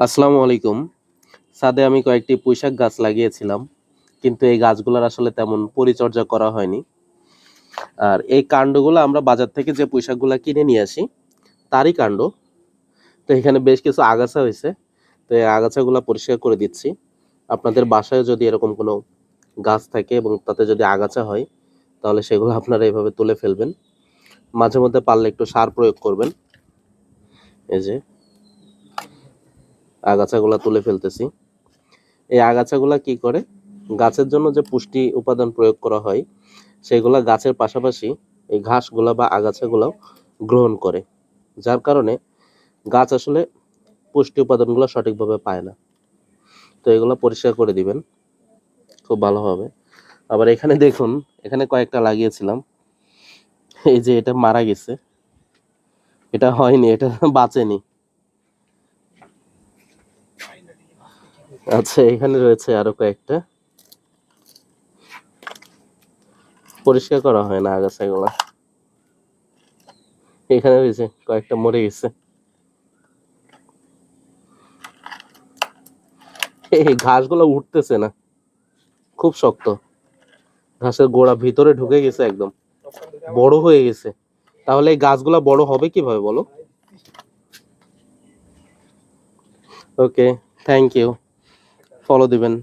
আসসালামু আলাইকুম। ছাদে আমি কয়েকটি পুঁইশাক গাছ লাগিয়েছিলাম। কিন্তু এই গাছগুলার আসলে তেমন পরিচর্যা করা হয়নি। আর এই কান্ডগুলো আমরা বাজার থেকে যে পুঁইশাকগুলা কিনে নিয়ে আসি, তারই কান্ড। তো এখানে বেশ কিছু আগাছা হইছে। তো এই আগাছাগুলা পরিষ্কার করে দিচ্ছি। আপনাদের বাসায় যদি এরকম কোনো গাছ থাকে এবং তাতে যদি আগাছা হয়, তাহলে সেগুলো আপনারা এভাবে তুলে ফেলবেন। মাঝে মধ্যে পারলে একটু সার প্রয়োগ করবেন। এই যে আগাছাগুলা তুলে ফেলতেছি। এই আগাছাগুলা কি করে? গাছের জন্য যে পুষ্টি উপাদান প্রয়োগ করা হয়, সেগুলা গাছের পাশাপাশি এই ঘাসগুলা বা আগাছাগুলাও গ্রহণ করে। যার কারণে গাছ আসলে পুষ্টি উপাদানগুলো সঠিকভাবে পায় না। তো এগুলো পরিষ্কার করে দিবেন, খুব ভালো হবে। আবার এখানে দেখুন, এখানে কয়েকটা লাগিয়েছিলাম। এই যে এটা মারা গেছে। এটা হয়নি, এটা বাঁচেনি। আচ্ছা, এখানে রয়েছে আরো কয়েকটা। পরিষ্কার করা হয় না আগাছাগুলা। এখানে রয়েছে কয়েকটা মরে গেছে। এই ঘাসগুলো উঠতেছে না, খুব শক্ত। ঘাসের গোড়া ভিতরে ঢুকে গেছে একদম, বড় হয়ে গেছে। তাহলে এই গাছগুলা বড় হবে কিভাবে বলো? ওকে, থ্যাংক ইউ। ফলো দিবেন।